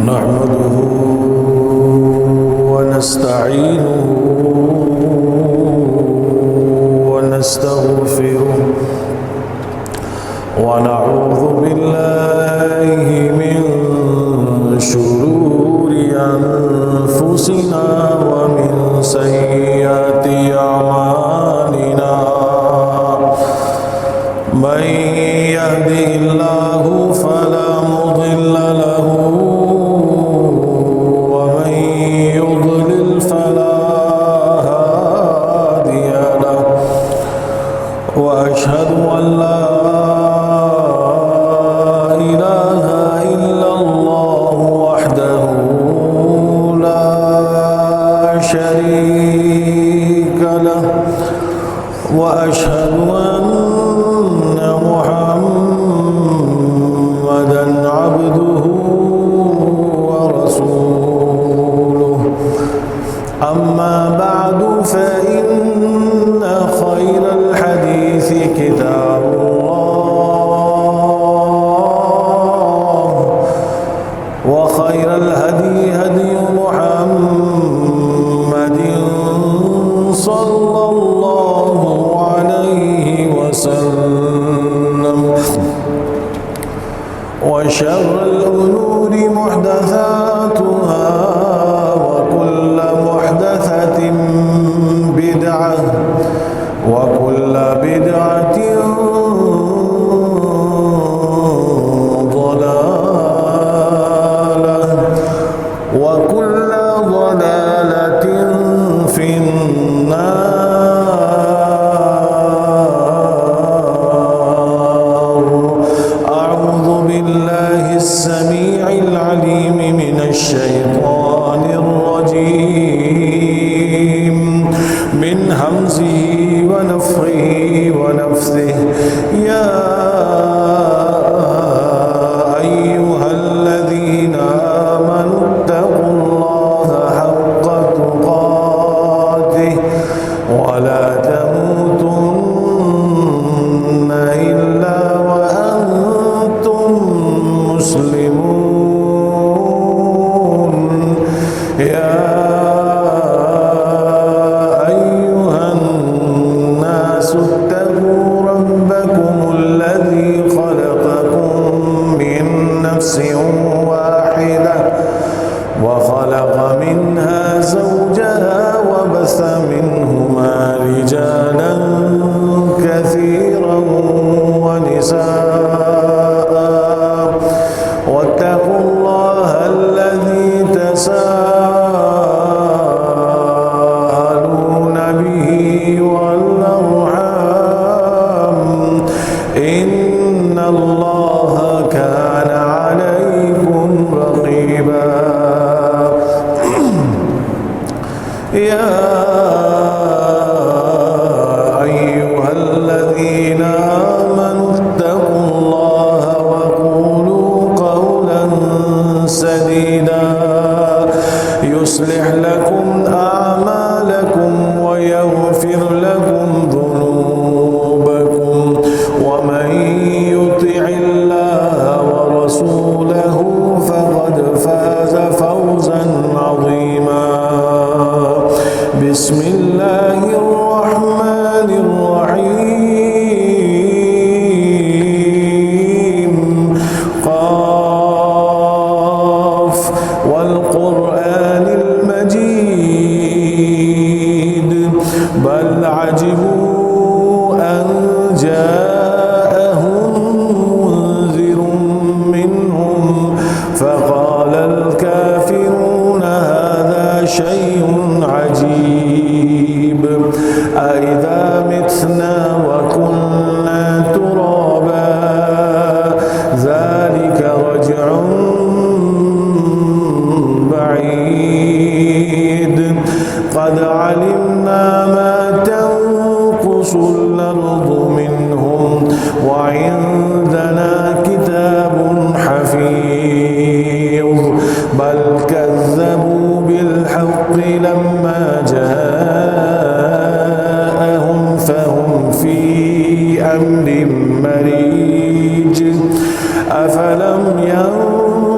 نحمده ونستعينه ونستغفره ونعوذ بالله من شرور أنفسنا ومن سيئات أعمالنا من يهده الله فلا مضل له ومن يضلل فلا هادي له وأشهد أن لا إله إلا الله وحده لا شريك له وأشهد أن محمدًا عبده ورسوله أما بعد فإن خير الحديث كتاب الله وخير الهدي هدي محمد صلى الله عليه وسلم وشر الأمور محدثاتها وكل محدثة بدعة وكل بدعة ضلالة وكل ضلالة في النار. أعوذ بالله السميع العليم من الشيطان الرجيم من همزه ونفخه ونفثه. يا أيها الذين آمنوا اتقوا الله حق تقاته ولا تموتن إلا وأنتم مسلمون. يا أيها الناس اتقوا ربكم الذي خلقكم من نفس واحدة وخلق منها زوجها وبث منهما رجالا كثيرا ونساء واتقوا الله الذي تساءلون به والأرحام إن الله كان عليكم رقيبا. يا أيها الذين آمنوا اتقوا الله وقولوا قولا سديدا يصلح لكم أعمالكم ويغفر لكم ذنوبكم ومن يطع الله ورسوله فقد فاز فوزا عظيما. بسم الله الرحمن الرحيم. قاف والقرآن المجيد بل عجبوا أن جاءهم منذر منهم فقال الكافرون هذا شيء عجيب أإذا متنا وكنا ترابا ذلك رجع بعيد قد علمنا ما تنقص الأرض منهم وعندنا كتاب حفيظ بل كذبوا بالحق لما جاءهم فهم في أمر مريج. أفلم ينظروا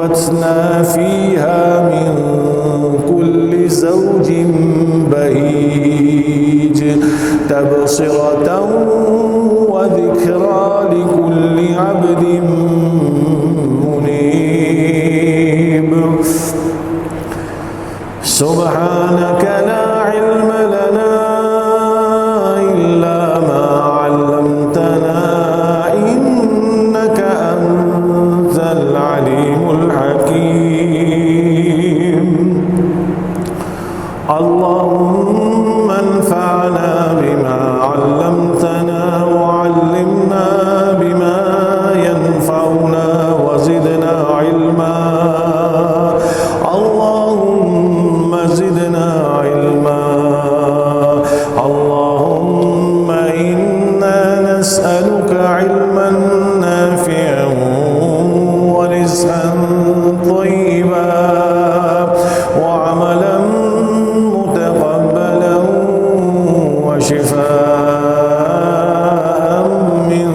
وأنبتنا فيها من كل زوج بهيج تبصرة وذكرى لكل عبد منيب سبحانك لا علم لنا إلا ما علمتنا إنك أنت العليم الحكيم اللهم انفعنا بما علمتنا وعلمنا بما ينفعنا وزدنا علما اللهم زدنا علما اللهم إنا نسألك علما نافعا ورزقا طيبا وعملا متقبلا وشفاء من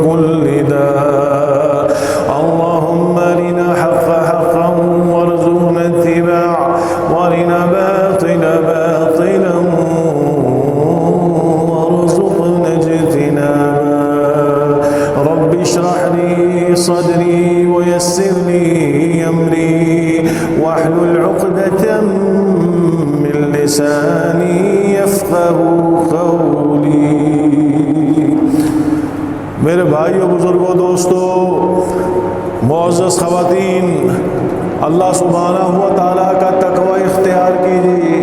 كل داء اللهم أرنا حق حقا وارزقنا اتباعه وارنا باطل باطلا وارزقنا اجتنابه رب اشرح لي صدري ويسر لي أمري واحلل عقدة من لساني يفقه قولي میرے بھائیوں بزرگوں دوستوں معزز خواتین اللہ سبحانہ ہوا تعالیٰ کا تقوی اختیار کیجیے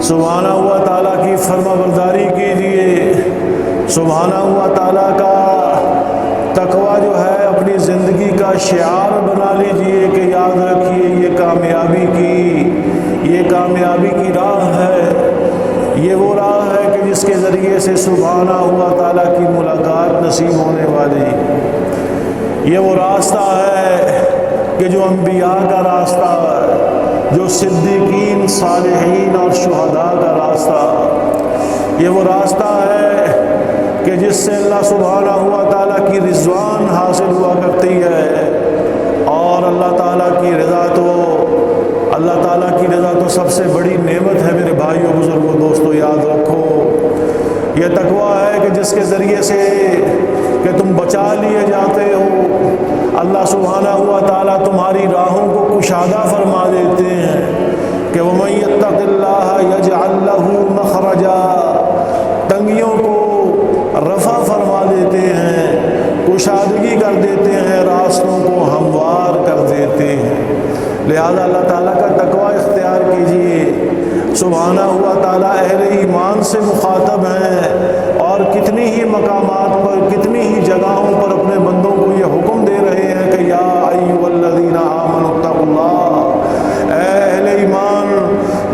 سبحانہ ہوا تعالیٰ کی فرما برداری کیجیے سبحانہ ہوا تعالیٰ کا تقوی جو ہے اپنی زندگی کا شعار بنا لیجیے کہ یاد رکھیے یہ کامیابی کی راہ ہے یہ وہ راہ ہے کہ جس کے ذریعے سے سبحانہ ہوا تعالیٰ کی ملاقات نصیب ہونے والی یہ وہ راستہ ہے کہ جو انبیاء کا راستہ ہے جو صدیقین صالحین اور شہداء کا راستہ یہ وہ راستہ ہے کہ جس سے اللہ سبحانہ ہوا تعالیٰ کی رضوان حاصل ہوا کرتی ہے اور اللہ تعالیٰ کی رضا تو سب سے بڑی نعمت ہے میرے بھائیوں بزرگوں دوستوں یاد رکھو یہ تقویٰ ہے کہ جس کے ذریعے سے کہ تم بچا لیے جاتے ہو اللہ سبحانہ ہوا تعالیٰ تمہاری راہوں کو کشادہ فرما دیتے ہیں کہ وَمَن يَتَّقِ اللَّهَ يَجْعَل لَّهُ مَخْرَجًا تنگیوں کو رفع فرما دیتے ہیں کشادگی کر دیتے ہیں راستوں کو ہموار کر دیتے ہیں لہذا اللہ تعالیٰ کا تقوی اختیار کیجیے سبحانہ ہوا تعالیٰ اہل ایمان سے مخاطب ہیں اور کتنی ہی مقامات پر کتنی ہی جگہوں پر اپنے بندوں کو یہ حکم دے رہے ہیں کہ یا ایھا الذین آمنوا اتقوا اللہ اے اہل ایمان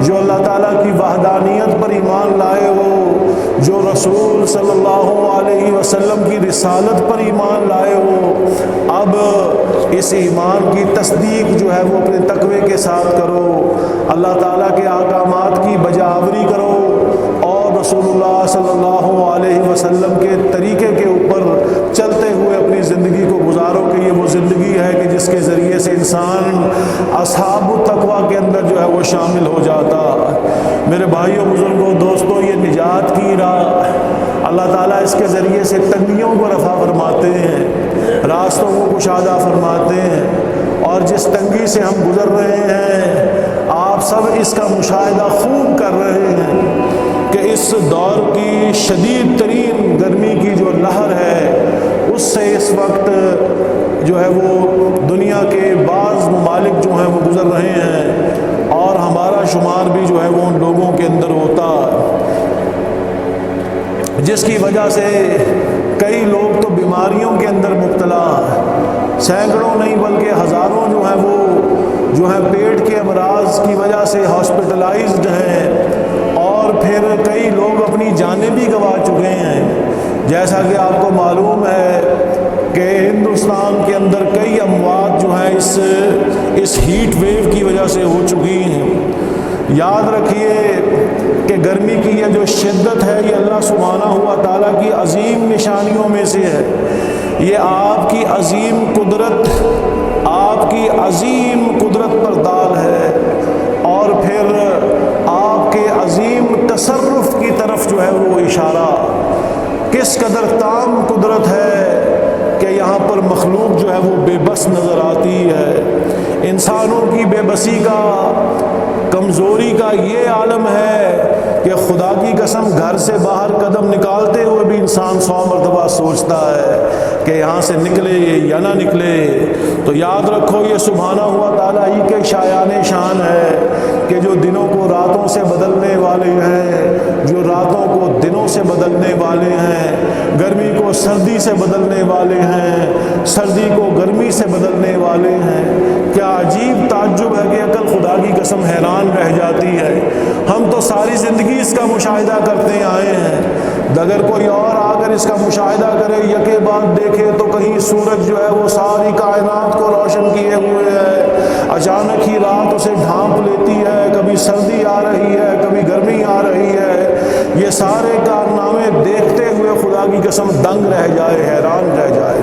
جو اللہ تعالیٰ کی وحدانیت پر ایمان لائے ہو جو رسول صلی اللہ علیہ وسلم کی رسالت پر ایمان لائے ہو اب اس ایمان کی تصدیق جو ہے وہ اپنے تقوی کے ساتھ کرو اللہ تعالیٰ کے احکامات کی بجاوری کرو اور رسول اللہ صلی اللہ علیہ وسلم کے طریقے کے اوپر چلتے ہوئے اپنی زندگی کو گزارو کہ یہ وہ زندگی ہے کہ جس کے ذریعے سے انسان اصحاب التقویٰ کے اندر جو ہے وہ شامل ہو جاتا میرے بھائیوں بزرگوں دوستوں یہ نجات کی راہ اللہ تعالیٰ اس کے ذریعے سے تنگیوں کو رفع فرماتے ہیں راستوں کو کشادہ فرماتے ہیں اور جس تنگی سے ہم گزر رہے ہیں آپ سب اس کا مشاہدہ خوب کر رہے ہیں کہ اس دور کی شدید ترین گرمی کی جو لہر ہے اس سے اس وقت جو ہے وہ دنیا کے بعض ممالک جو ہیں وہ گزر رہے ہیں اور ہمارا شمار بھی جو ہے وہ ان لوگوں کے اندر ہوتا جس کی وجہ سے کئی لوگ تو بیماریوں کے اندر مبتلا سینکڑوں نہیں بلکہ ہزاروں جو ہیں وہ پیٹ کے امراض کی وجہ سے ہاسپٹلائزڈ ہیں اور پھر کئی لوگ اپنی جانیں بھی گنوا چکے ہیں جیسا کہ آپ کو معلوم ہے کہ ہندوستان کے اندر کئی اموات جو ہیں اس ہیٹ ویو کی وجہ سے ہو چکی ہیں یاد رکھیے کہ گرمی کی یہ جو شدت ہے یہ اللہ سبحانہ ہوا تعالیٰ کی عظیم نشانیوں میں سے ہے یہ آپ کی عظیم قدرت آپ آپ کی عظیم قدرت پر دال ہے، اور پھر آپ کے عظیم تصرف کی طرف جو ہے وہ اشارہ، کس قدر تام قدرت ہے کہ یہاں پر مخلوق جو ہے وہ بے بس نظر آتی ہے۔ انسانوں کی بے بسی کا، کمزوری کا یہ عالم ہے کہ خدا کی قسم گھر سے باہر قدم نکالتے ہوئے بھی انسان 100 مرتبہ سوچتا ہے کہ یہاں سے نکلے یا نہ نکلے۔ تو یاد رکھو یہ سبحانہ ہوا تعالیٰ ہی کے شایان شان ہے کہ جو دنوں کو راتوں سے بدلنے والے ہیں، جو راتوں کو دنوں سے بدلنے والے ہیں، گرمی کو سردی سے بدلنے والے ہیں، سردی کو گرمی سے بدلنے والے ہیں۔ کیا عجیب تعجب ہے کہ عقل خدا کی قسم حیران رہ جاتی ہے۔ ہم تو ساری زندگی اس کا مشاہدہ کرتے آئے ہیں، اگر کوئی اور آ کر اس کا مشاہدہ کرے، یکے بعد دیکھے تو کہیں سورج جو ہے وہ ساری کائنات کو روشن کیے ہوئے ہے، اچانک ہی رات اسے ڈھانپ لیتی ہے، کبھی سردی آ رہی ہے، کبھی گرمی آ رہی ہے۔ یہ سارے کارنامے دیکھتے ہوئے خدا کی قسم دنگ رہ جائے، حیران رہ جائے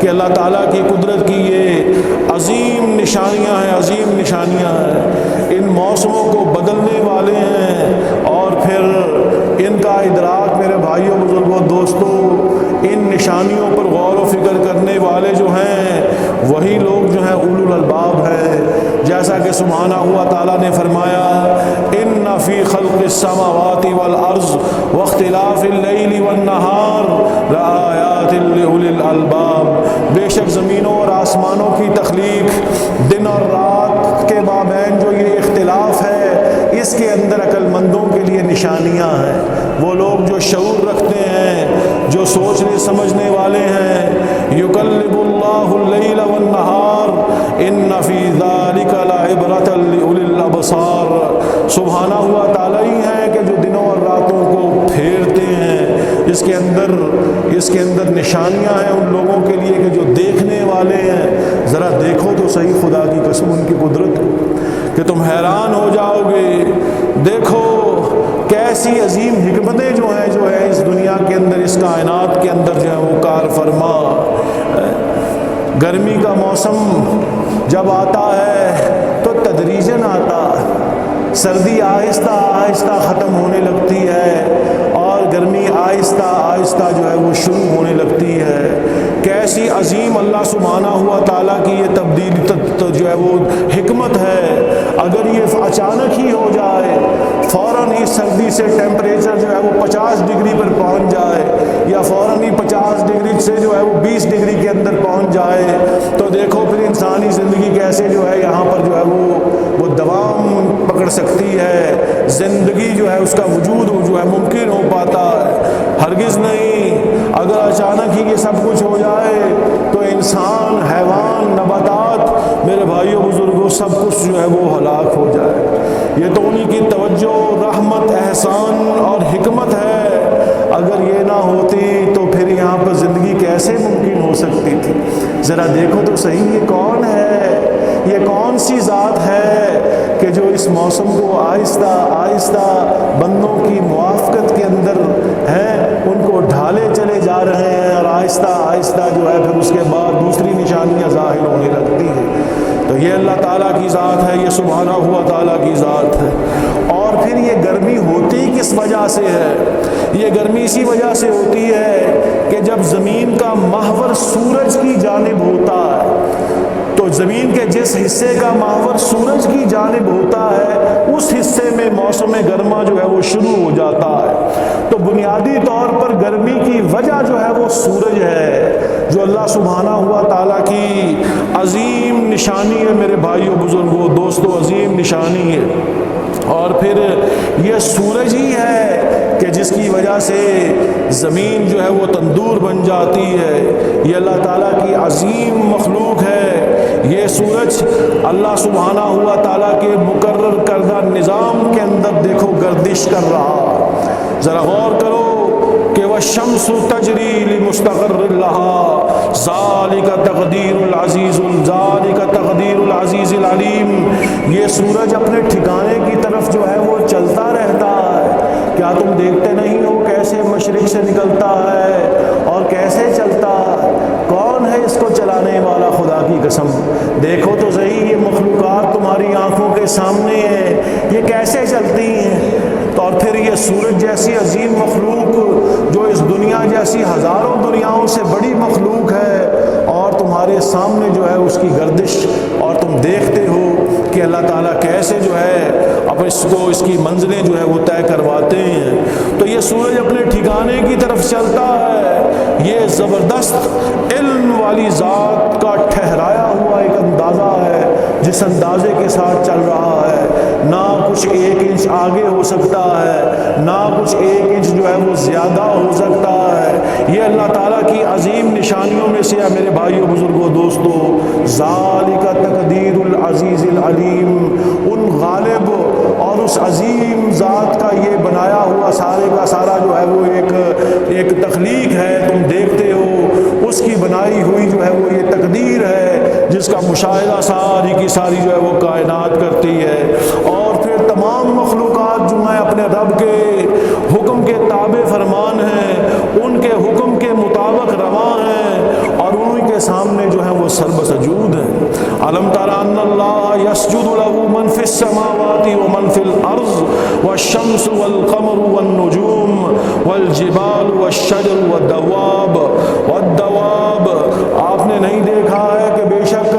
کہ اللہ تعالیٰ کی قدرت کی یہ عظیم نشانیاں ہیں، عظیم نشانیاں ہیں۔ ان موسموں کو بدلنے والے ہیں، اور پھر ان کا ادراک میرے بھائیوں، بزرگوں، دوستوں، ان نشانیوں پر غور و فکر کرنے والے جو ہیں وہی لوگ جو ہیں اولو الالباب ہیں۔ جیسا کہ سبحانہ ہوا تعالیٰ نے فرمایا، ان فی خلق السماوات والارض واختلاف اللیل والنہار لآیات لأولی الالباب، بے شک زمینوں اور آسمانوں کی تخلیق، دن اور رات کے مابین جو یہ اختلاف ہے، اس کے اندر عقل مندوں کے لیے نشانیاں ہیں۔ وہ لوگ جو شعور رکھتے ہیں، جو سوچنے سمجھنے والے ہیں، یقلب اللہ اللیل والنہار ان فی ذلک لعبرۃ لأولی الابصار، سبحانہ ہوا تعالیٰ ہی ہے کہ جو دنوں اور راتوں کو پھیرتے ہیں، اس کے اندر نشانیاں ہیں ان لوگوں کے لیے کہ جو دیکھنے والے ہیں۔ ذرا دیکھو تو صحیح خدا کی قسم ان کی قدرت کہ تم حیران ہو جاؤ گے۔ دیکھو کیسی عظیم حکمتیں جو ہیں اس دنیا کے اندر، اس کائنات کے اندر جو ہے وہ کار فرما۔ گرمی کا موسم جب آتا ہے تو تدریجاً آتا، سردی آہستہ آہستہ ختم ہونے لگتی ہے، اور گرمی آہستہ آہستہ جو ہے وہ شروع ہونے لگتی ہے۔ کیسی عظیم اللہ سبحانہ ہوا تعالیٰ کی یہ تبدیلی تو جو ہے وہ حکمت ہے۔ اگر یہ اچانک ہی ہو جائے، فوراً ہی سردی سے ٹیمپریچر جو ہے وہ 50 ڈگری پر پہنچ جائے، یا فوراً ہی 50 ڈگری سے جو ہے وہ 20 ڈگری کے اندر پہنچ جائے، تو دیکھو پھر انسانی زندگی کیسے جو ہے یہاں پر جو ہے وہ دوام پکڑ سکتی ہے، زندگی جو ہے اس کا وجود جو ہے ممکن ہو پاتا ہے؟ ہرگز نہیں۔ اگر اچانک ہی یہ سب کچھ ہو جائے تو انسان، حیوان، نباتات، میرے بھائیوں، بزرگوں، سب کچھ جو ہے وہ ہلاک ہو جائے۔ یہ تو انہی کی توجہ، رحمت، احسان اور حکمت ہے۔ اگر یہ نہ ہوتی تو پھر یہاں پر زندگی کیسے ممکن ہو سکتی تھی؟ ذرا دیکھو تو صحیح، یہ کون ہے؟ یہ کون سی ذات ہے کہ جو اس موسم کو آہستہ آہستہ بندوں کی موافقت کے اندر ہیں ان کو ڈھالے چلے جا رہے ہیں، اور آہستہ آہستہ جو ہے پھر اس کے بعد دوسری نشانیاں ظاہر ہونے لگتی ہیں۔ تو یہ اللہ تعالیٰ کی ذات ہے، یہ سبحانہ ہوا تعالیٰ کی ذات ہے۔ اور پھر یہ گرمی ہوتی کس وجہ سے ہے؟ یہ گرمی اسی وجہ سے ہوتی ہے کہ جب زمین کا محور سورج کی جانب ہوتا ہے، تو زمین کے جس حصے کا محور سورج کی جانب ہوتا ہے اس حصے میں موسم گرما جو ہے وہ شروع ہو جاتا ہے۔ تو بنیادی طور پر گرمی کی وجہ جو ہے وہ سورج ہے، جو اللہ سبحانہ ہوا تعالیٰ کی عظیم نشانی ہے میرے بھائیوں، بزرگوں، دوستوں، عظیم نشانی ہے۔ اور پھر یہ سورج ہی ہے کہ جس کی وجہ سے زمین جو ہے وہ تندور بن جاتی ہے۔ یہ اللہ تعالیٰ کی عظیم مخلوق ہے۔ یہ سورج اللہ سبحانہ ہوا تعالیٰ کے مقرر کردہ نظام کے اندر دیکھو گردش کر رہا۔ ذرا غور کرو کہ وَالشَّمْسُ تَجْرِي لِمُسْتَقَرٍّ لَهَا ذَلِكَ تَقْدِيرُ الْعَزِيزِ الْعَلِيمِ۔ یہ سورج اپنے ٹھکانے کی طرف جو ہے وہ چلتا رہتا ہے۔ کیا تم دیکھتے نہیں ہو کیسے مشرق سے نکلتا ہے اور کیسے چلتا ہے؟ کون ہے اس کو چلانے والا خدا کی قسم دیکھو تو صحیح، یہ مخلوقات تمہاری آنکھوں کے سامنے ہیں، یہ کیسے چلتی ہیں؟ تو اور پھر یہ سورج جیسی عظیم مخلوق جو اس دنیا جیسی ہزاروں دنیاؤں سے بڑی مخلوق ہے، اور تمہارے سامنے جو ہے اس کی گردش، اور تم دیکھتے ہو کہ اللہ تعالیٰ کیسے جو ہے اب اس کی منزلیں جو ہے وہ طے کرواتے ہیں۔ تو یہ سورج اپنے ٹھکانے کی طرف چلتا ہے، یہ زبردست علم والی ذات کا ٹھہرایا ہوا ایک اندازہ ہے، جس اندازے کے ساتھ چل رہا ہے، نہ کچھ 1 انچ آگے ہو سکتا ہے، نہ کچھ 1 انچ جو ہے وہ زیادہ ہو سکتا ہے۔ یہ اللہ تعالیٰ کی عظیم نشانیوں میں سے ہے میرے بھائیوں، بزرگوں، دوستو، ذالک تقدیر العزیز العلیم، ان غالب اور اس عظیم ذات کا یہ بنایا ہوا سارے کا سارا جو ہے وہ ایک تخلیق ہے، تم دیکھتے ہو اس کی بنائی ہوئی جو ہے وہ یہ تقدیر ہے، جس کا مشاہدہ ساری کی ساری جو ہے وہ کائنات کرتی ہے۔ اور پھر تمام مخلوقات جو ہیں اپنے رب کے حکم کے تابع فرمان ہیں، ان کے حکم کے مطابق رواں ہیں، اور ان کے سامنے جو ہے وہ سر بسجود ہیں۔ علم تر ان اللہ یسجد له من فی السماوات ومن فی الارض والشمس والقمر والنجوم والجبال والشجر والدواب۔ آپ نے نہیں دیکھا ہے کہ بے شک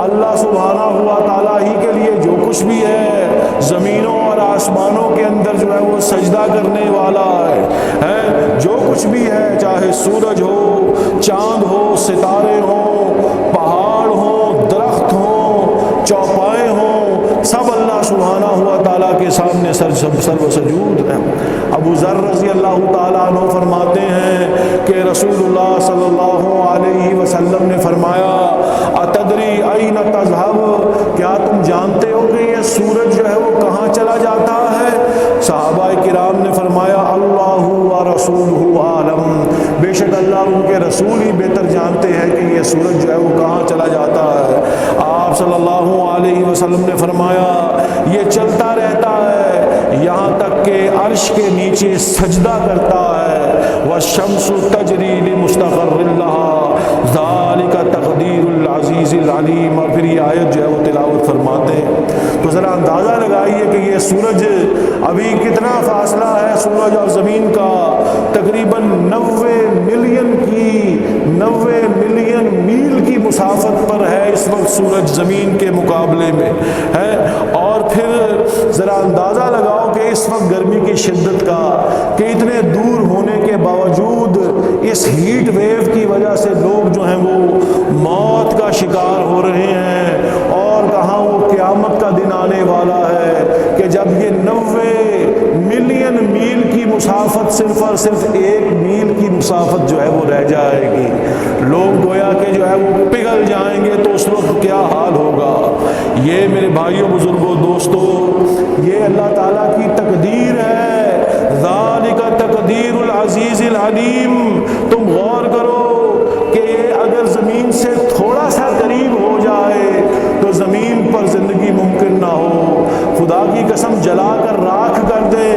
اللہ سبحانہ ہوا تعالیٰ ہی کے لیے جو کچھ بھی ہے زمینوں اور آسمانوں کے اندر جو ہے وہ سجدہ کرنے والا ہے، جو کچھ بھی ہے، چاہے سورج ہو، چاند ہو، ستارے ہوں، پہاڑ ہوں، درخت ہوں، چوپائے ہوں، سب اللہ سبحانہ ہوا تعالیٰ کے سامنے سر و سجود ہے۔ ابو ذر رضی اللہ تعالیٰ عنہ فرماتے ہیں کہ رسول اللہ صلی اللہ علیہ وسلم نے فرمایا، اتدری این تذهب، کیا تم جانتے ہو کہ یہ سورج جو ہے وہ کہاں چلا جاتا ہے؟ صحابہ کرام نے فرمایا، اللہ و رسولہ عالم، بے شک اللہ ان کے رسول ہی بہتر جانتے ہیں کہ یہ سورج جو ہے وہ کہاں چلا جاتا ہے۔ آپ صلی اللہ علیہ وسلم نے فرمایا، یہ چلتا رہتا ہے یہاں تک کہ عرش کے نیچے سجدہ کرتا ہے، والشمس تجری لمستقر لها ذالک تقدیر العزیز العلیم۔ اور پھر یہ آیت جو ہے وہ تلاوت فرماتے ہیں۔ تو ذرا اندازہ لگائیے کہ یہ سورج ابھی کتنا فاصلہ ہے سورج اور زمین کا، تقریباً 90 ملین میل کی مسافت پر ہے اس وقت سورج زمین کے مقابلے میں ہے۔ اور پھر ذرا اندازہ لگاؤ کہ اس وقت گرمی کی شدت کا، کہ اتنے دور ہونے کے باوجود اس ہیٹ ویو کی وجہ سے لوگ جو ہیں وہ موت کا شکار ہو رہے ہیں، اور کہاں وہ قیامت کا دن آنے والا ہے کہ جب یہ 90 ملین میل کی مسافت صرف اور صرف 1 میل کی مسافت جو ہے وہ رہ جائے گی، لوگ گویا کہ جو ہے وہ پگھل جائیں گے، تو اس وقت کیا حال ہوگا۔ یہ میرے بھائیوں، بزرگوں، دوستو، یہ اللہ تعالیٰ کی تقدیر ہے، ذالک تقدیر العزیز العلیم۔ تم غور کرو کہ یہ اگر زمین سے تھوڑا سا قریب ہو جائے تو زمین پر زندگی ممکن نہ ہو، خدا کی قسم جلا کر راکھ کر دے،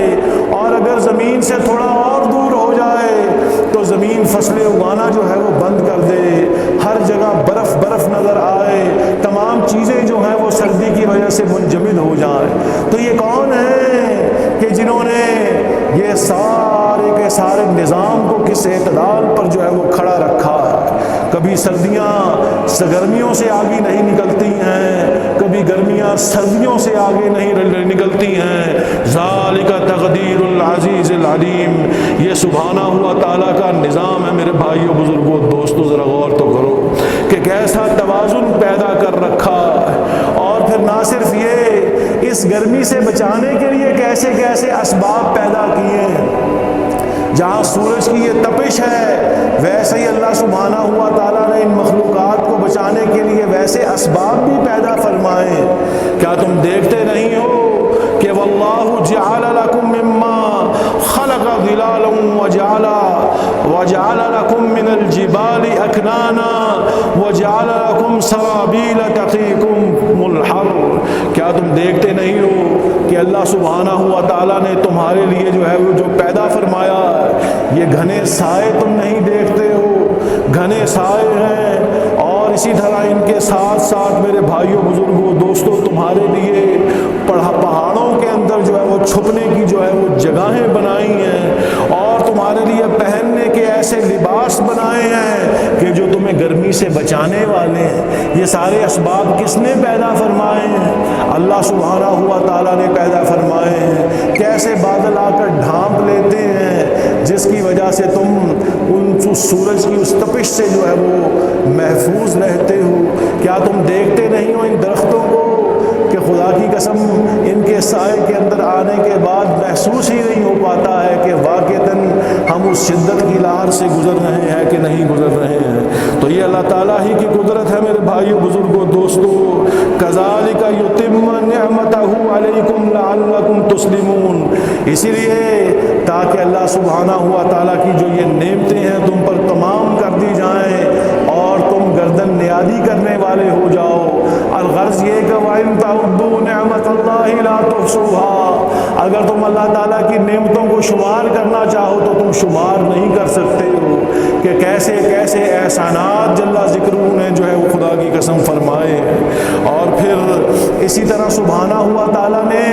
اور اگر زمین سے تھوڑا اور دور ہو جائے تو زمین فصلیں اگانا جو ہے وہ بند کر دے، ہر جگہ برف برف نظر آئے، تمام چیزیں جو ہیں وہ سردی کی وجہ سے منجمد ہو جائیں۔ تو یہ کون ہیں کہ جنہوں نے یہ سارے کے سارے نظام کو کس اعتدال پر جو ہے وہ کھڑا رکھا ہے؟ کبھی سردیاں گرمیوں سے آگے نہیں نکلتی ہیں، کبھی گرمیاں سردیوں سے آگے نہیں نکلتی ہیں۔ ذالک تقدیر العزیز العلیم، یہ سبحانہ ہوا تعالیٰ کا نظام ہے میرے بھائیوں، بزرگوں، دوستوں، ذرا غور تو کرو کہ کیسا توازن پیدا کر رکھا ہے۔ اور پھر نہ صرف یہ، اس گرمی سے بچانے کے لیے کیسے کیسے اسباب پیدا کیے ہیں۔ جہاں سورج کی یہ تپش ہے، ویسے ہی اللہ سبحانہ ہوا تعالیٰ نے ان مخلوقات کو بچانے کے لیے ویسے اسباب بھی پیدا فرمائے۔ کیا تم دیکھتے نہیں ہو کہ واللہ جعل لکم مما خلق ظلالا وجعل لکم من الجبال اکنانا وجعل لکم سرابیل تقیکم الحر۔ کیا تم دیکھتے نہیں ہو کہ اللہ سبحانہ ہوا تعالیٰ نے تمہارے لیے جو ہے وہ جو پیدا فرمایا، یہ گھنے سائے تم نہیں دیکھتے ہو، گھنے سائے ہیں، اور اسی طرح ان کے ساتھ ساتھ میرے بھائیوں بزرگوں دوستوں تمہارے لیے پہاڑوں کے اندر جو ہے وہ چھپنے کی جو ہے وہ جگہیں بنائی ہیں، اور تمہارے لیے پہننے کے ایسے لباس بنائے ہیں کہ جو تمہیں گرمی سے بچانے والے ہیں۔ یہ سارے اسباب کس نے پیدا فرمائے ہیں؟ اللہ سبحانہ ہوا تعالیٰ نے پیدا فرمائے ہیں۔ کیسے بادل آ کر ڈھانپ لیتے ہیں جس کی وجہ سے تم ان سورج کی اس تپش سے جو ہے وہ محفوظ رہتے ہو۔ کیا تم دیکھتے نہیں ہو ان درختوں کو کہ خدا کی قسم ان کے سائے کے اندر آنے کے بعد محسوس ہی نہیں ہو پاتا ہے کہ واقعتاً ہم اس شدت کی لہر سے گزر رہے ہیں کہ نہیں گزر رہے ہیں۔ تو یہ اللہ تعالیٰ ہی کی قدرت ہے میرے بھائیوں بزرگوں دوستوں۔ کذالک یتم نعمتہ علیکم لعلکم تسلمون، اسی لیے تاکہ اللہ سبحانہ ہوا تعالیٰ کی جو یہ نعمتیں ہیں تم پر تمام کر دی جائیں اور تم گردن نیادی کرنے والے ہو جاؤ۔ الغرض یہ کہ وَإِن تَعُدُّوا نِعْمَتَ اللَّهِ لَا تُحْصُوهَا، اگر تم اللہ تعالیٰ کی نعمتوں کو شمار کرنا چاہو تو تم شمار نہیں کر سکتے ہو کہ کیسے کیسے احسانات جل ذکرہ نے جو ہے وہ خدا کی قسم فرمائے ہیں۔ اور پھر اسی طرح سبحانہ ہوا تعالیٰ نے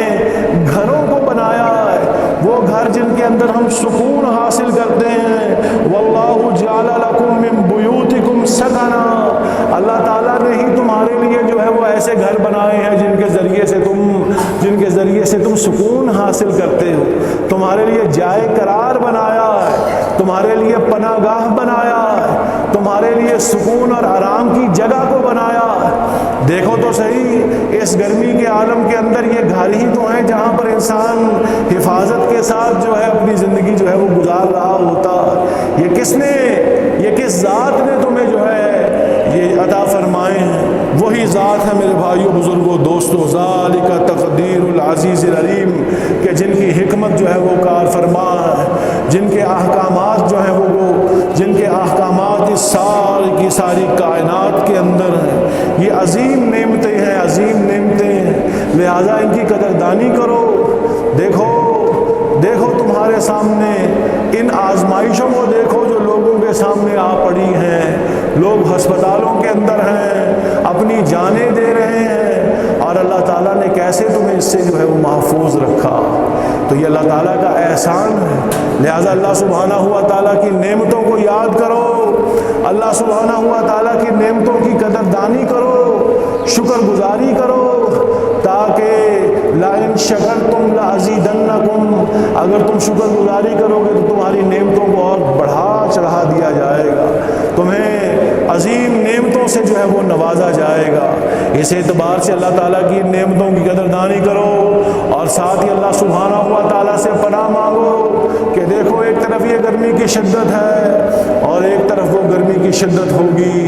گھروں کو بنایا ہے، وہ گھر جن کے اندر ہم سکون حاصل کرتے ہیں۔ وَاللَّهُ جَعَلَ لَكُم مِّن بُيُوتِكُمْ سَكَنًا، اللہ تعالیٰ نے ہی تمہارے لیے جو ہے وہ ایسے گھر بنائے ہیں جن کے ذریعے سے تم سکون حاصل کرتے ہو، تمہارے لیے جائے قرار بنایا ہے، تمہارے لیے پناہ گاہ بنایا ہے، تمہارے لیے سکون اور آرام کی جگہ کو بنایا ہے۔ دیکھو تو صحیح اس گرمی کے عالم کے اندر یہ گھر ہی تو ہیں جہاں پر انسان حفاظت کے ساتھ جو ہے اپنی زندگی جو ہے وہ گزار رہا ہوتا۔ یہ کس ذات نے تمہیں جو ہے یہ عطا فرمائے ہیں؟ وہی ذات ہے میرے بھائیوں بزرگوں دوستوں۔ ذالک تقدیر العزیز العلیم، کہ جن کی حکمت جو ہے وہ کار فرما ہے، جن کے احکامات جو ہیں جن کے احکامات اس ساری کی ساری کائنات کے اندر ہیں۔ یہ عظیم نعمتیں ہیں، عظیم نعمتیں ہیں، لہٰذا ان کی قدردانی کرو۔ دیکھو تمہارے سامنے ان آزمائشوں کو دیکھو جو لوگوں کے سامنے آ پڑی ہیں۔ لوگ ہسپتالوں کے اندر ہیں، اپنی جانیں دے رہے ہیں، اور اللہ تعالیٰ نے کیسے تمہیں اس سے جو ہے وہ محفوظ رکھا۔ تو یہ اللہ تعالیٰ کا احسان ہے، لہٰذا اللہ سبحانہ ہوا تعالیٰ کی نعمتوں کو یاد کرو، اللہ سبحانہ ہوا تعالیٰ کی نعمتوں کی قدردانی کرو، شکر گزاری کرو، تاکہ لَإِن شَكَرْتُمْ لَأَزِيدَنَّكُمْ، اگر تم شکر گزاری کرو گے تو تمہاری نعمتوں کو اور بڑھا چڑھا دیا جائے گا، تمہیں عظیم نعمتوں سے جو ہے وہ نوازا جائے گا۔ اس اعتبار سے اللہ تعالیٰ کی نعمتوں کی قدردانی کرو، اور ساتھ ہی اللہ سبحانہ ہوا تعالیٰ سے پناہ مانگو کہ دیکھو ایک طرف یہ گرمی کی شدت ہے اور ایک طرف وہ گرمی کی شدت ہوگی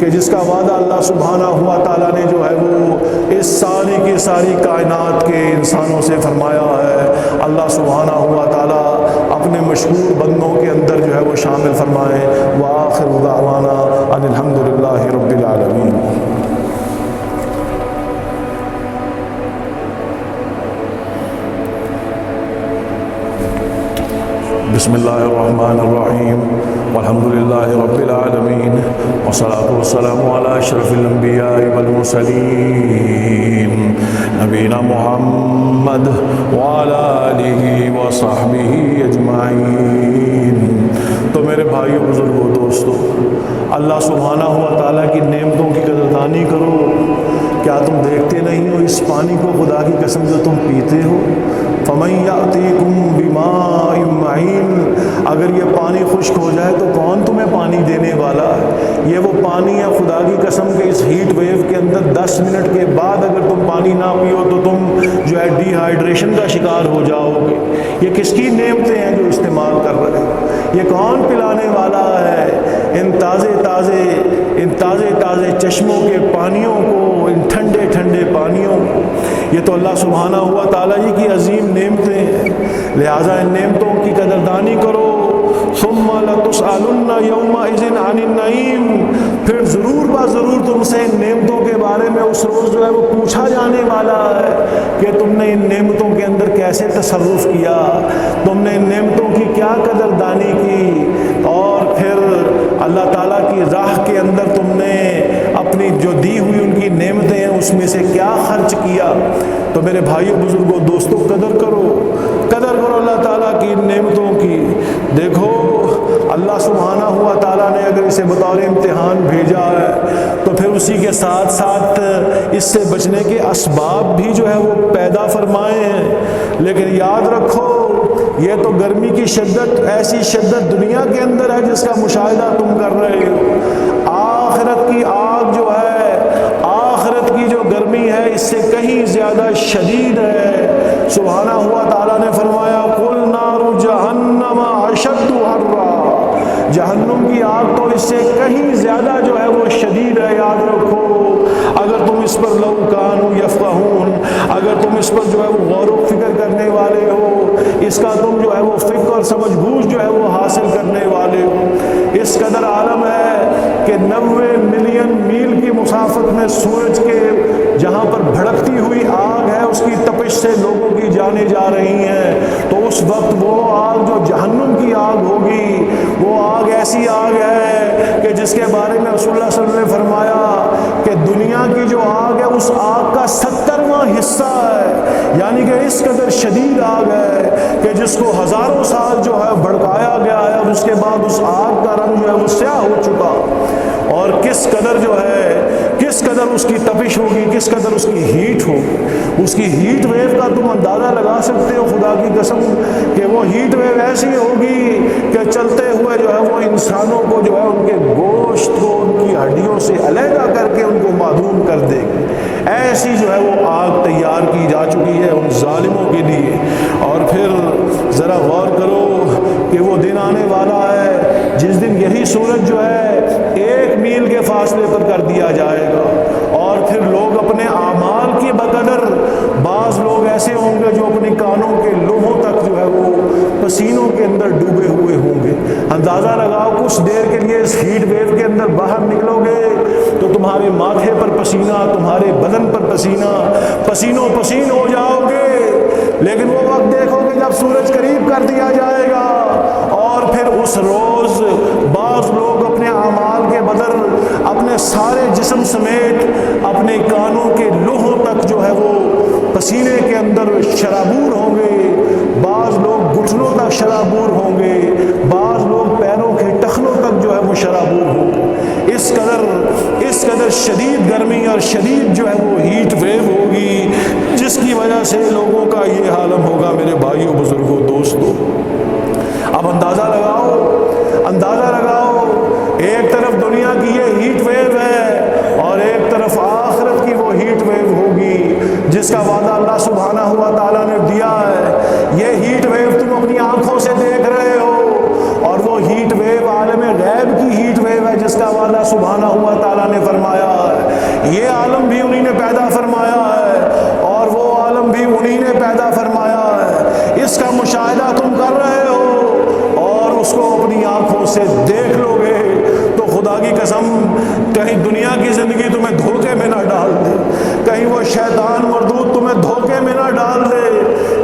کہ جس کا وعدہ اللہ سبحانہ ہوا تعالیٰ نے جو ہے وہ اس ساری کی ساری کائنات کے انسانوں سے فرمایا ہے۔ اللہ سبحانہ ہوا تعالیٰ اپنے مشکور بندوں کے اندر جو ہے وہ شامل فرمائے۔ وآخر دعوانا ان الحمدللہ رب العالمین۔ بسم اللہ الرحمن الرحیم، والحمد للہ رب العالمین، والصلاة والسلام علی اشرف الانبیاء والمرسلین، نبینا محمد وعلی آلہ وصحبہ اجمعین۔ تو میرے بھائیو بزرگوں دوستو، اللہ سبحانہ ہوا تعالیٰ کی نعمتوں کی قدردانی کرو۔ کیا تم دیکھتے نہیں ہو اس پانی کو خدا کی قسم جو تم پیتے ہو؟ فَمَن يَأْتِيكُم بِمَاءٍ مَّعِينٍ، اگر یہ پانی خشک ہو جائے تو کون تمہیں پانی دینے والا ہے؟ یہ وہ پانی ہے خدا کی قسم کے اس ہیٹ ویو کے اندر 10 منٹ کے بعد اگر تم پانی نہ پیو تو تم جو ہے ڈی ہائیڈریشن کا شکار ہو جاؤ گے۔ یہ کس کی نعمتیں ہیں جو استعمال کر رہے ہیں؟ یہ کون پلانے والا ہے ان تازے تازے چشموں کے پانیوں کو، ان ٹھنڈے ٹھنڈے پانیوں کو؟ یہ تو اللہ سبحانہ ہوا تعالیٰ ہی کی عظیم نعمتیں ہیں، لہٰذا ان نعمتوں کی قدردانی کرو۔ ثم لتسألن یومئذ عن النعیم، پھر ضرور ضرور تم سے ان نعمتوں کے بارے میں اس روز جو ہے وہ پوچھا جانے والا ہے کہ تم نے ان نعمتوں کے اندر کیسے تصرف کیا، تم نے ان نعمتوں کی کیا قدردانی کی۔ اور پھر اللہ تعالیٰ کی کی راہ کے اندر تم نے اپنی جو دی ہوئی ان کی نعمتیں ہیں اس میں سے کیا خرچ کیا؟ تو میرے بھائیوں بزرگوں دوستوں قدر کرو اللہ تعالیٰ کی ان نعمتوں کی۔ دیکھو اللہ سبحانہ ہوا تعالیٰ نے اگر اسے بطور امتحان بھیجا ہے تو پھر اسی کے ساتھ ساتھ اس سے بچنے کے اسباب بھی جو ہے وہ پیدا فرمائے ہیں۔ لیکن یاد رکھو یہ تو گرمی کی شدت، ایسی شدت دنیا کے اندر ہے جس کا مشاہدہ تم کر رہے ہو۔ آخرت کی آگ جو ہے، آخرت کی جو گرمی ہے اس سے کہیں زیادہ شدید ہے۔ سبحانہ ہوا تعالیٰ نے فرمایا قُلْ نَارُ جَهَنَّمَ أَشَدُّ حَرًّا، جہنم کی آگ تو اس سے کہیں زیادہ جو ہے وہ شدید ہے۔ یاد رکھو اگر تم اس پر لو کانوا یفقہون، اگر تم اس پر جو ہے وہ غور و فکر کرنے والے ہو، اس کا تم جو ہے وہ فکر اور سمجھ بوجھ جو ہے وہ حاصل کرنے والے ہو۔ اس قدر عالم ہے کہ 90 ملین میل کی مسافت میں سورج کے جہاں پر بھڑکتی ہوئی آگ ہے اس کی تپش سے لوگوں کی جانیں جا رہی ہیں۔ تو اس وقت وہ آگ جو جہنم کی آگ ہوگی، وہ آگ ایسی آگ ہے کہ جس کے بارے میں رسول اللہ صلی اللہ علیہ وسلم نے فرمایا کہ دنیا کی جو آگ ہے اس آگ کا 70واں حصہ ہے، یعنی کہ اس قدر شدید آگ ہے کہ جس کو ہزاروں سال جو ہے بھڑکایا گیا ہے اور اس کے بعد اس آگ کا رنگ جو ہے وہ سیاہ ہو چکا، اور کس قدر جو ہے، کس قدر اس کی تپش ہوگی، کس قدر اس کی ہیٹ ہوگی۔ اس کی ہیٹ ویو کا تم اندازہ لگا سکتے ہو خدا کی قسم کہ وہ ہیٹ ویو ایسی ہوگی کہ چلتے ہوئے جو ہے وہ انسانوں کو جو ہے ان کے گوشت کو ان کی ہڈیوں سے علیحدہ کر کے ان کو معدوم کر دے گی۔ ایسی جو ہے وہ آگ تیار کی جا چکی ہے ان ظالموں کے لیے۔ اور پھر ذرا غور کرو کہ وہ دن آنے والا ہے جس دن یہی سورج جو ہے 1 میل کے فاصلے پر کر دیا جائے گا، اور پھر لوگ اپنے اعمال کی بقدر، بعض لوگ ایسے ہوں گے جو اپنے کانوں کے لوہوں تک جو ہے وہ پسینوں کے اندر ڈوبے ہوئے ہوں گے۔ اندازہ لگاؤ کچھ دیر کے لیے اس ہیٹ ویو کے اندر باہر نکلو گے تو تمہارے ماتھے پر پسینہ، تمہارے بدن پر پسینہ، پسینوں پسین ہو جاؤ گے۔ لیکن وہ وقت دیکھو کہ جب سورج قریب کر دیا جائے گا اور پھر اس روز بعض لوگ اپنے اعمال کے بدل اپنے سارے جسم سمیت اپنے کانوں کے لوہوں تک جو ہے وہ پسینے کے اندر شرابور ہوں گے، بعض لوگ گھٹنوں تک شرابور ہوں گے، بعض لوگ پیروں کے ٹخنوں تک جو ہے وہ شرابور ہوں گے۔ اس قدر شدید گرمی اور شدید جو ہے وہ ہیٹ ویو ہوگی جس کی وجہ سے لوگوں کا یہ عالم ہوگا۔ میرے بھائیوں بزرگوں دوستوں اب اندازہ لگاؤ ایک طرف دنیا کی یہ ہیٹ ویو ہے اور ایک طرف آخرت کی وہ ہیٹ ویو ہوگی جس کا وعدہ اللہ سبحانہ ہوا تعالیٰ نے دیا ہے۔ یہ ہیٹ ویو تم اپنی آنکھوں سے دیکھ رہے ہو، اور وہ ہیٹ ویو عالم غیب کی ہیٹ ویو ہے جس کا وعدہ سبحانہ ہوا تعالیٰ نے فرمایا ہے۔ یہ عالم بھی انہی نے پیدا فرمایا ہے اور وہ عالم بھی انہی نے پیدا فرمایا ہے۔ اس کا مشاہدہ تم کر رہے ہو اور اس کو اپنی آنکھوں سے دیکھ لو گے تو خدا کی قسم کہیں دنیا کی زندگی تمہیں دھوکے میں نہ ڈال دے، کہیں وہ شیطان مردود تمہیں دھوکے میں نہ ڈال دے،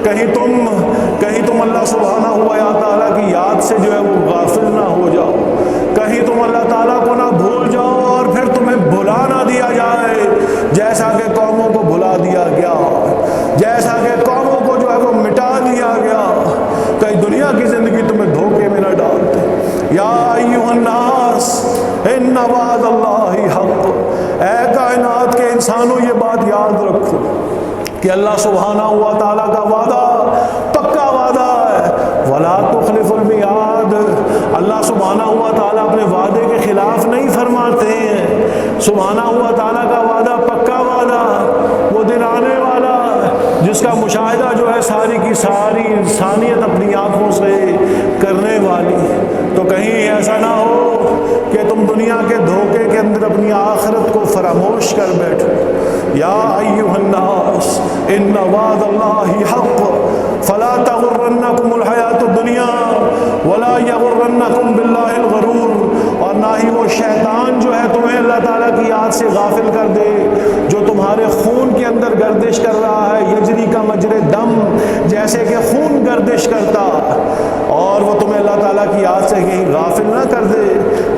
کہیں تم اللہ سبحانہ ہوا تعالیٰ کی یاد سے جو ہے وہ غافل نہ ہو جاؤ، کہیں تم اللہ تعالیٰ کو نہ بھول جاؤ اور پھر تمہیں بھلا نہ دیا جائے جیسا کہ قوموں کو بھلا دیا گیا، جیسا کہ قوموں کو جو ہے وہ مٹا دیا گیا۔ کہیں دنیا کی زندگی تمہیں دھوکے میں نہ ڈال دے۔ یا ایھا الناس ان وعد اللہ حق، اے کائنات کے انسانوں یہ بات یاد رکھو کہ اللہ سبحانہ ہوا تعالیٰ کا وعدہ پکا وعدہ ہے۔ ولا تخلف المیعاد، اللہ سبحانہ ہوا تعالیٰ اپنے وعدے کے خلاف نہیں فرماتے ہیں۔ سبحانہ ہوا تعالیٰ کا وعدہ پکا وعدہ، وہ دن آنے والا جس کا مشاہدہ جو ہے ساری کی ساری انسانیت اپنی آنکھوں سے کرنے والی۔ تو کہیں ایسا نہ ہو کہ تم دنیا کے دھوکے کے اندر اپنی آخرت کو فراموش کر بیٹھو۔ یا ایھا الناس ان وعد اللہ حق فلا تغرنکم الحیات الدنیا ولا یغرنکم باللہ الغرور، اور نہ ہی وہ شیطان جو ہے تمہیں اللہ تعالیٰ کی یاد سے غافل کر دے، جو تمہارے خون کے اندر گردش کر رہا ہے، یجری کا مجرے دم، جیسے کہ خون گردش کرتا، اور وہ تمہیں اللہ تعالیٰ کی یاد سے کہیں غافل نہ کر دے۔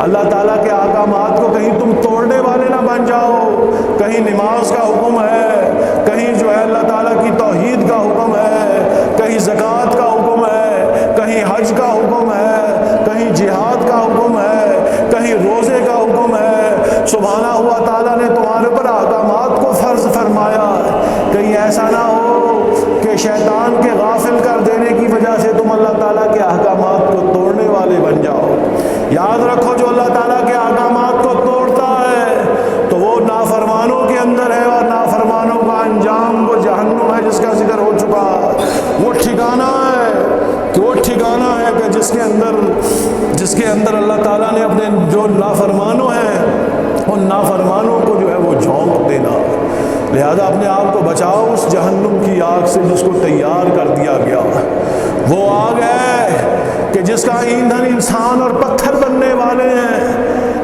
اللہ تعالیٰ کے احکامات کو کہیں تم توڑنے والے نہ بن جاؤ. کہیں نماز کا حکم ہے, کہیں جو ہے اللہ تعالیٰ کی توحید کا حکم ہے, کہیں زکوٰۃ کا حکم ہے, کہیں حج کا حکم ہے, کہیں جہاد کا حکم ہے, کہیں روزے کا حکم ہے. سبحانہ ہوا تعالیٰ نے تمہارے پر احکامات کو فرض فرمایا. کہیں ایسا نہ ہو کہ شیطان کے غافل کر دینے کی وجہ سے تم اللہ تعالیٰ کے احکامات کو توڑنے والے بن جاؤ. یاد رکھو جو اللہ تعالیٰ کے احکامات کو توڑتا ہے تو وہ نافرمانوں کے اندر ہے, اور نافرمانوں کا انجام وہ جہنم ہے جس کا ذکر ہو چکا. وہ ٹھکانہ ہے کہ جس کے اندر اللہ تعالیٰ نے اپنے جو نافرمانوں ہیں ان نافرمانوں کو جو ہے وہ جھونک دینا. لہذا اپنے آپ کو بچاؤ اس جہنم کی آگ سے جس کو تیار کر دیا گیا. وہ آگ ہے کہ جس کا ایندھن انسان اور پتھر بننے والے ہیں.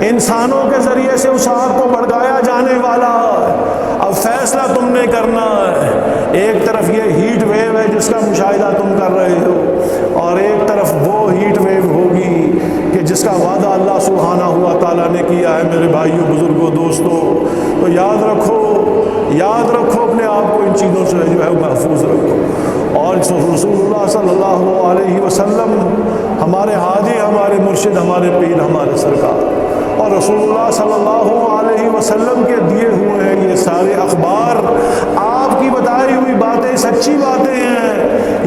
انسانوں کے ذریعے سے اس آگ کو بھڑکایا جانے والا. اب فیصلہ تم نے کرنا ہے. ایک طرف یہ ہیٹ ویو ہے جس کا مشاہدہ تم کر رہے ہو, اور ایک طرف وہ ہیٹ ویو ہوگی کہ جس کا وعدہ اللہ سبحانہ ہوا تعالیٰ نے کیا ہے. میرے بھائیوں, بزرگوں, دوستوں, تو یاد رکھو اپنے آپ کو ان چیزوں سے جو ہے محفوظ رکھو. اور رسول اللہ صلی اللہ علیہ وسلم ہمارے ہادی, ہمارے مرشد, ہمارے پیر, ہمارے سرکار, اور رسول اللہ صلی اللہ علیہ وسلم کے دیے ہوئے ہیں یہ سارے اخبار. آپ کی بتائی ہوئی باتیں سچی باتیں ہیں,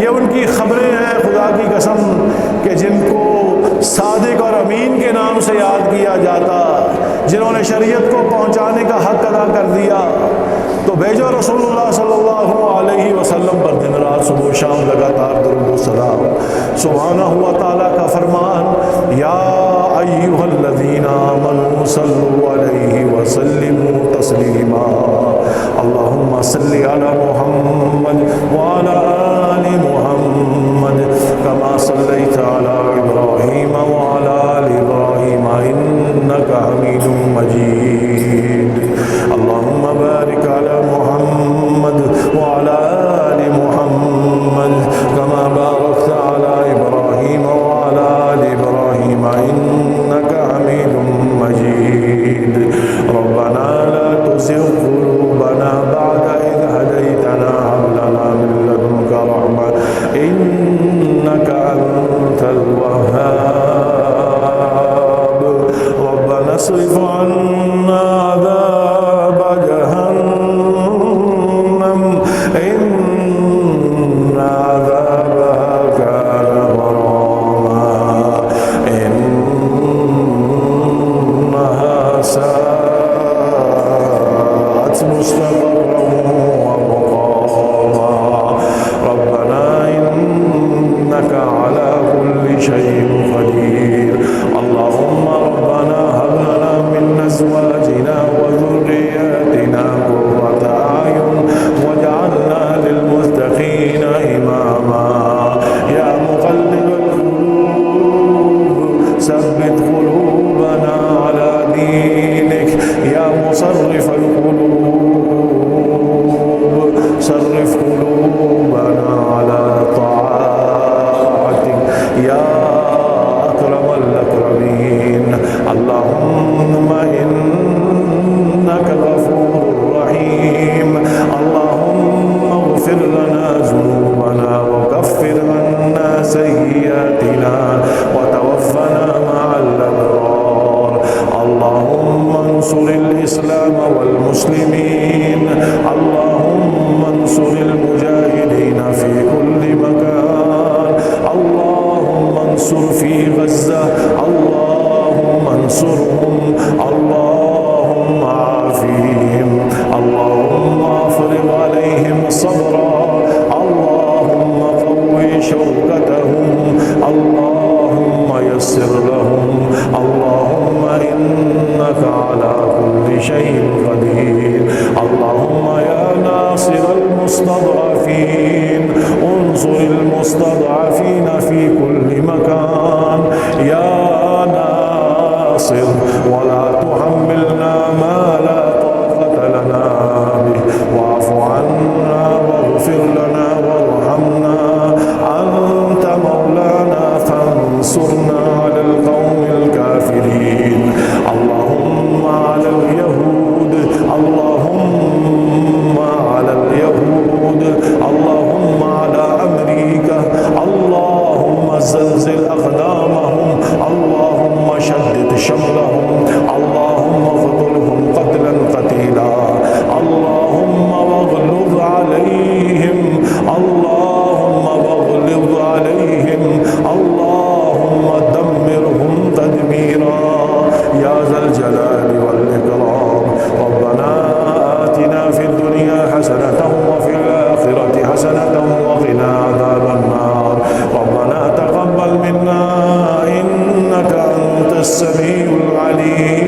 یہ ان کی خبریں ہیں. خدا کی قسم کہ جن کو صادق اور امین کے نام سے یاد کیا جاتا, جنہوں نے شریعت کو پہنچانے کا حق ادا کر دیا, تو بھیجو رسول اللہ صلی اللہ علیہ وسلم پر دن رات صبح و شام لگاتار درود و سلام. سبحانہ ہوا تعالیٰ کا فرمان, یا ایھا الذین آمنوا صلوا علیہ وسلموا تسلیما. اللہم صلی علی محمد وعلی آل محمد کما صلیت علی ابراہیم وعلی آل ابراہیم انک حمید مجید. اللہم بارک علی محمد وعلی آل محمد کما بارکت علی ابراہیم وعلی آل ابراہیم انک حمید مجید. ربنا لا تزغ قلوبنا بعد إذ هديتنا هب لنا من لدنك رحمة إنك أنت الوهاب. ربنا اصرف عنا عذاب جهنم إن عذابها كان غراما إنها ساءت مستقرا ومقاما. ربنا إنك على كل شيء قدير. اللهم ربنا هب لنا من أزواجنا وذرياتنا قرة أعين واجعلنا للمتقين إماما. يا مقلب القلوب ثبت قلوبنا على دينك. يا مصرف القلوب صرف قلوبنا على طاعتك يا أكرم الأكرمين. اللهم إنك غفور رحيم. اللهم اغفر لنا ذنوبنا وكفر عنا سيئاتنا وتوفنا مع الأبرار. اللهم انصر الإسلام والمسلمين. اللهم انصر المجاهدين في كل مكان. اللهم انصر في غزة. اللهم انصرهم. اللهم عافيهم. اللهم افرغ عليهم صبرا. اللهم قوي شوكتهم. اللهم يسر لهم. اللهم إنك على كل شيء قدير. اللهم يا ناصر المستضعفين انصر المستضعفين في كل مكان. يا ناصر ولا تحملنا ما لا طاقة لنا به. واعف عنا واغفر لنا وارحمنا. أنت مولانا فانصرنا على القوم الكافرين. عليهم اللهم واغلظ عليهم اللهم دمرهم تدميرا يا ذا الجلال والإكرام ربنا آتنا في الدنيا حسنة وفي الآخرة حسنة وقنا عذاب النار ربنا تقبل منا إنك أنت السميع العليم